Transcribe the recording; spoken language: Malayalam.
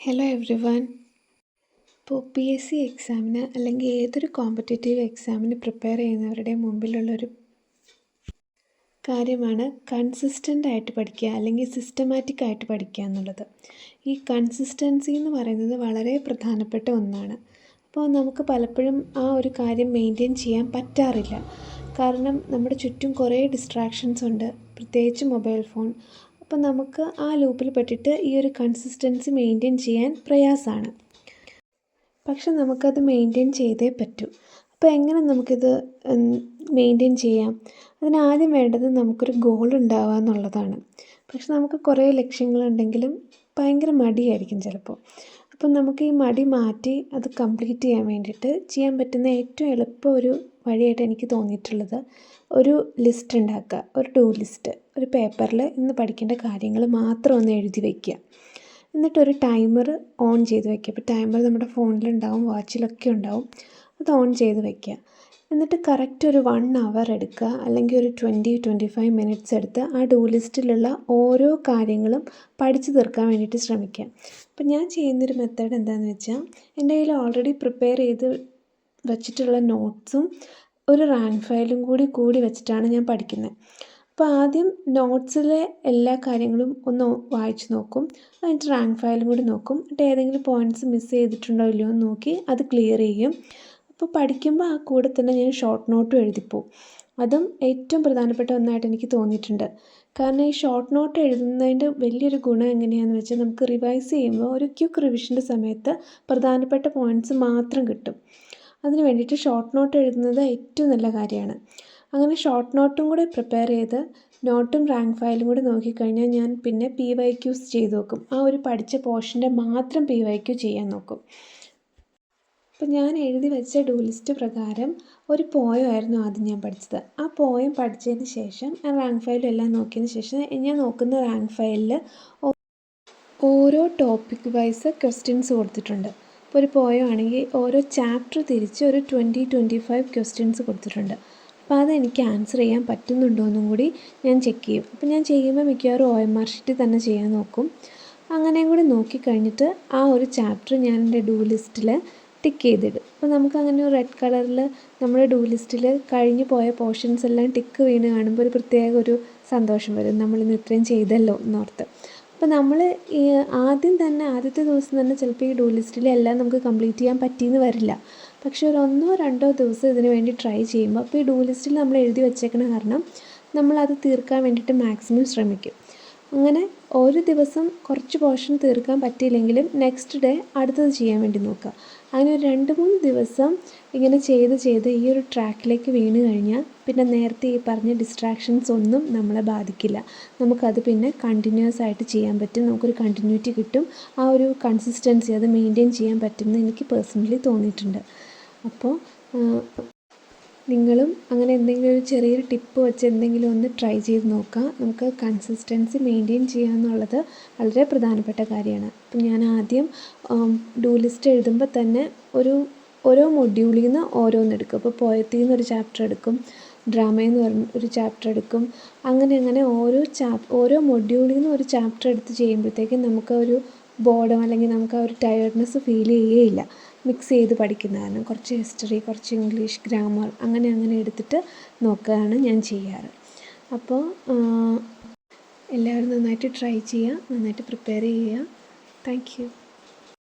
Hello every one. ഇപ്പോൾ PSC എക്സാമിന് അല്ലെങ്കിൽ ഏതൊരു കോമ്പറ്റേറ്റീവ് എക്സാമിന് പ്രിപ്പയർ ചെയ്യുന്നവരുടെ മുമ്പിലുള്ളൊരു കാര്യമാണ് കൺസിസ്റ്റൻ്റ് ആയിട്ട് പഠിക്കുക അല്ലെങ്കിൽ സിസ്റ്റമാറ്റിക് ആയിട്ട് പഠിക്കുക എന്നുള്ളത്. ഈ കൺസിസ്റ്റൻസി എന്ന് പറയുന്നത് വളരെ പ്രധാനപ്പെട്ട ഒന്നാണ്. അപ്പോൾ നമുക്ക് പലപ്പോഴും ആ ഒരു കാര്യം മെയിൻറ്റെയിൻ ചെയ്യാൻ പറ്റാറില്ല. കാരണം നമ്മുടെ ചുറ്റും കുറേ ഡിസ്ട്രാക്ഷൻസ് ഉണ്ട്, പ്രത്യേകിച്ച് മൊബൈൽ ഫോൺ. അപ്പം നമുക്ക് ആ ലൂപ്പിൽ പെട്ടിട്ട് ഈ ഒരു കൺസിസ്റ്റൻസി മെയിൻറ്റെയിൻ ചെയ്യാൻ പ്രയാസമാണ്. പക്ഷെ നമുക്കത് മെയിൻറ്റെയിൻ ചെയ്തേ പറ്റൂ. അപ്പോൾ എങ്ങനെ നമുക്കിത് മെയിൻറ്റെയിൻ ചെയ്യാം? അതിനാദ്യം വേണ്ടത് നമുക്കൊരു ഗോൾ ഉണ്ടാവുക എന്നുള്ളതാണ്. പക്ഷെ നമുക്ക് കുറേ ലക്ഷ്യങ്ങളുണ്ടെങ്കിലും ഭയങ്കര മടിയായിരിക്കും ചിലപ്പോൾ. അപ്പം നമുക്ക് ഈ മടി മാറ്റി അത് കംപ്ലീറ്റ് ചെയ്യാൻ വേണ്ടിയിട്ട് ചെയ്യാൻ പറ്റുന്ന ഏറ്റവും എളുപ്പം ഒരു വഴിയായിട്ട് എനിക്ക് തോന്നിയിട്ടുള്ളത് ഒരു ലിസ്റ്റ് ഉണ്ടാക്കുക. ഒരു ടു ലിസ്റ്റ് ഒരു പേപ്പറിൽ ഇന്ന് പഠിക്കേണ്ട കാര്യങ്ങൾ മാത്രം ഒന്ന് എഴുതി വയ്ക്കുക. എന്നിട്ടൊരു ടൈമർ ഓൺ ചെയ്ത് വയ്ക്കുക. ഇപ്പോൾ ടൈമർ നമ്മുടെ ഫോണിലുണ്ടാവും, വാച്ചിലൊക്കെ ഉണ്ടാവും. അത് ഓൺ ചെയ്ത് വയ്ക്കുക. എന്നിട്ട് കറക്റ്റ് ഒരു 1 hour എടുക്കുക, അല്ലെങ്കിൽ ഒരു 20-25 minutes എടുത്ത് ആ ടു ലിസ്റ്റിലുള്ള ഓരോ കാര്യങ്ങളും പഠിച്ചു തീർക്കാൻ വേണ്ടിയിട്ട് ശ്രമിക്കുക. അപ്പം ഞാൻ ചെയ്യുന്നൊരു മെത്തേഡ് എന്താണെന്ന് വെച്ചാൽ, എൻ്റെ കയ്യിൽ ഓൾറെഡി പ്രിപ്പയർ ചെയ്ത് വച്ചിട്ടുള്ള നോട്ട്സും ഒരു റാങ്ക് ഫയലും കൂടി വെച്ചിട്ടാണ് ഞാൻ പഠിക്കുന്നത്. അപ്പോൾ ആദ്യം നോട്ട്സിലെ എല്ലാ കാര്യങ്ങളും ഒന്ന് വായിച്ച് നോക്കും. എന്നിട്ട് റാങ്ക് ഫയലും കൂടി നോക്കും. എന്നിട്ട് ഏതെങ്കിലും പോയിൻറ്റ്സ് മിസ് ചെയ്തിട്ടുണ്ടോ ഇല്ലയോ എന്ന് നോക്കി അത് ക്ലിയർ ചെയ്യും. അപ്പോൾ പഠിക്കുമ്പോൾ ആ കൂടെ തന്നെ ഞാൻ ഷോർട്ട് നോട്ടും എഴുതിപ്പോവും. അതും ഏറ്റവും പ്രധാനപ്പെട്ട ഒന്നായിട്ട് എനിക്ക് തോന്നിയിട്ടുണ്ട്. കാരണം ഈ ഷോർട്ട് നോട്ട് എഴുതുന്നതിൻ്റെ വലിയൊരു ഗുണം എങ്ങനെയാണെന്ന് വെച്ചാൽ, നമുക്ക് റിവൈസ് ചെയ്യുമ്പോൾ ഒരു ക്വിക്ക് റിവിഷൻ്റെ സമയത്ത് പ്രധാനപ്പെട്ട പോയിൻറ്റ്സ് മാത്രം കിട്ടും. അതിന് വേണ്ടിയിട്ട് ഷോർട്ട് നോട്ട് എഴുതുന്നത് ഏറ്റവും നല്ല കാര്യമാണ്. അങ്ങനെ ഷോർട്ട് നോട്ടും കൂടെ പ്രിപ്പയർ ചെയ്ത് നോട്ടും റാങ്ക് ഫയലും കൂടി നോക്കിക്കഴിഞ്ഞാൽ ഞാൻ പിന്നെ PYQs ചെയ്ത് നോക്കും. ആ ഒരു പഠിച്ച പോർഷൻ്റെ മാത്രം PYQ ചെയ്യാൻ നോക്കും. അപ്പോൾ ഞാൻ എഴുതി വെച്ച ഡു ലിസ്റ്റ് പ്രകാരം ഒരു പോയമായിരുന്നു ആദ്യം ഞാൻ പഠിച്ചത്. ആ പോയം പഠിച്ചതിന് ശേഷം ആ റാങ്ക് ഫയലും എല്ലാം നോക്കിയതിന് ശേഷം ഞാൻ നോക്കുന്ന റാങ്ക് ഫയലിൽ ഓരോ ടോപ്പിക് വൈസ് ക്വസ്റ്റ്യൻസ് കൊടുത്തിട്ടുണ്ട്. ഇപ്പോൾ ഒരു പോയമാണെങ്കിൽ ഓരോ ചാപ്റ്റർ തിരിച്ച് ഒരു 20-25 ക്വസ്റ്റ്യൻസ് കൊടുത്തിട്ടുണ്ട്. അപ്പോൾ അതെനിക്ക് ആൻസർ ചെയ്യാൻ പറ്റുന്നുണ്ടോ എന്നും കൂടി ഞാൻ ചെക്ക് ചെയ്യും. അപ്പോൾ ഞാൻ ചെയ്യുമ്പോൾ മിക്കവാറും OMR ഷീറ്റിൽ തന്നെ ചെയ്യാൻ നോക്കും. അങ്ങനെയും കൂടി നോക്കിക്കഴിഞ്ഞിട്ട് ആ ഒരു ചാപ്റ്റർ ഞാൻ എൻ്റെ ഡു ലിസ്റ്റിൽ ടിക്ക് ചെയ്തിടും. അപ്പോൾ നമുക്കങ്ങനെ റെഡ് കളറിൽ നമ്മുടെ ഡു ലിസ്റ്റിൽ കഴിഞ്ഞു പോയ പോർഷൻസ് എല്ലാം ടിക്ക് വീണ് കാണുമ്പോൾ ഒരു പ്രത്യേക ഒരു സന്തോഷം വരും, നമ്മളിന്ന് ഇത്രയും ചെയ്തല്ലോ എന്നോർത്ത്. അപ്പോൾ നമ്മൾ ഈ ആദ്യത്തെ ദിവസം തന്നെ ചിലപ്പോൾ ഈ ഡു ലിസ്റ്റിലെല്ലാം നമുക്ക് കംപ്ലീറ്റ് ചെയ്യാൻ പറ്റിയെന്ന് വരില്ല. പക്ഷേ ഒരു 1-2 ദിവസം ഇതിന് വേണ്ടി ട്രൈ ചെയ്യുമ്പോൾ, അപ്പോൾ ഈ ഡു ലിസ്റ്റിൽ നമ്മൾ എഴുതി വെച്ചേക്കണ കാരണം നമ്മളത് തീർക്കാൻ വേണ്ടിയിട്ട് മാക്സിമം ശ്രമിക്കും. അങ്ങനെ ഒരു ദിവസം കുറച്ച് പോർഷൻ തീർക്കാൻ പറ്റിയില്ലെങ്കിലും നെക്സ്റ്റ് ഡേ അടുത്തത് ചെയ്യാൻ വേണ്ടി നോക്കുക. അങ്ങനെ ഒരു 2-3 ദിവസം ഇങ്ങനെ ചെയ്ത് ഈ ഒരു ട്രാക്കിലേക്ക് വീണ് കഴിഞ്ഞാൽ പിന്നെ നേരത്തെ ഈ പറഞ്ഞ ഡിസ്ട്രാക്ഷൻസ് ഒന്നും നമ്മളെ ബാധിക്കില്ല. നമുക്കത് പിന്നെ കണ്ടിന്യൂസ് ആയിട്ട് ചെയ്യാൻ പറ്റും. നമുക്കൊരു കണ്ടിന്യൂറ്റി കിട്ടും. ആ ഒരു കൺസിസ്റ്റൻസി അത് മെയിൻറ്റെയിൻ ചെയ്യാൻ പറ്റുമെന്ന് എനിക്ക് പേഴ്സണലി തോന്നിയിട്ടുണ്ട്. അപ്പോൾ നിങ്ങളും അങ്ങനെ എന്തെങ്കിലും ഒരു ചെറിയൊരു ടിപ്പ് വെച്ച് എന്തെങ്കിലും ഒന്ന് ട്രൈ ചെയ്ത് നോക്കുക. നമുക്ക് കൺസിസ്റ്റൻസി മെയിൻറ്റെയിൻ ചെയ്യുക എന്നുള്ളത് വളരെ പ്രധാനപ്പെട്ട കാര്യമാണ്. അപ്പം ഞാൻ ആദ്യം ഡു ലിസ്റ്റ് എഴുതുമ്പോൾ തന്നെ ഓരോ മൊഡ്യൂളിൽ നിന്ന് ഓരോന്നെടുക്കും. അപ്പോൾ പോയത്തിൽ നിന്ന് ഒരു ചാപ്റ്റർ എടുക്കും, ഡ്രാമയിൽ നിന്ന് ഒരു ചാപ്റ്റർ എടുക്കും. അങ്ങനെ ഓരോ മൊഡ്യൂളിൽ നിന്ന് ഒരു ചാപ്റ്റർ എടുത്ത് ചെയ്യുമ്പോഴത്തേക്കും നമുക്ക് ഒരു ബോർഡം അല്ലെങ്കിൽ നമുക്ക് ആ ഒരു ടയർഡ്നെസ് ഫീൽ ചെയ്യുകയില്ല. മിക്സ് ചെയ്ത് പഠിക്കുന്ന കാരണം കുറച്ച് ഹിസ്റ്ററി, കുറച്ച് ഇംഗ്ലീഷ്, ഗ്രാമർ അങ്ങനെ എടുത്തിട്ട് നോക്കുകയാണ് ഞാൻ ചെയ്യാറ്. അപ്പോൾ എല്ലാവരും നന്നായിട്ട് ട്രൈ ചെയ്യുക, നന്നായിട്ട് പ്രിപ്പയർ ചെയ്യുക. Thank you.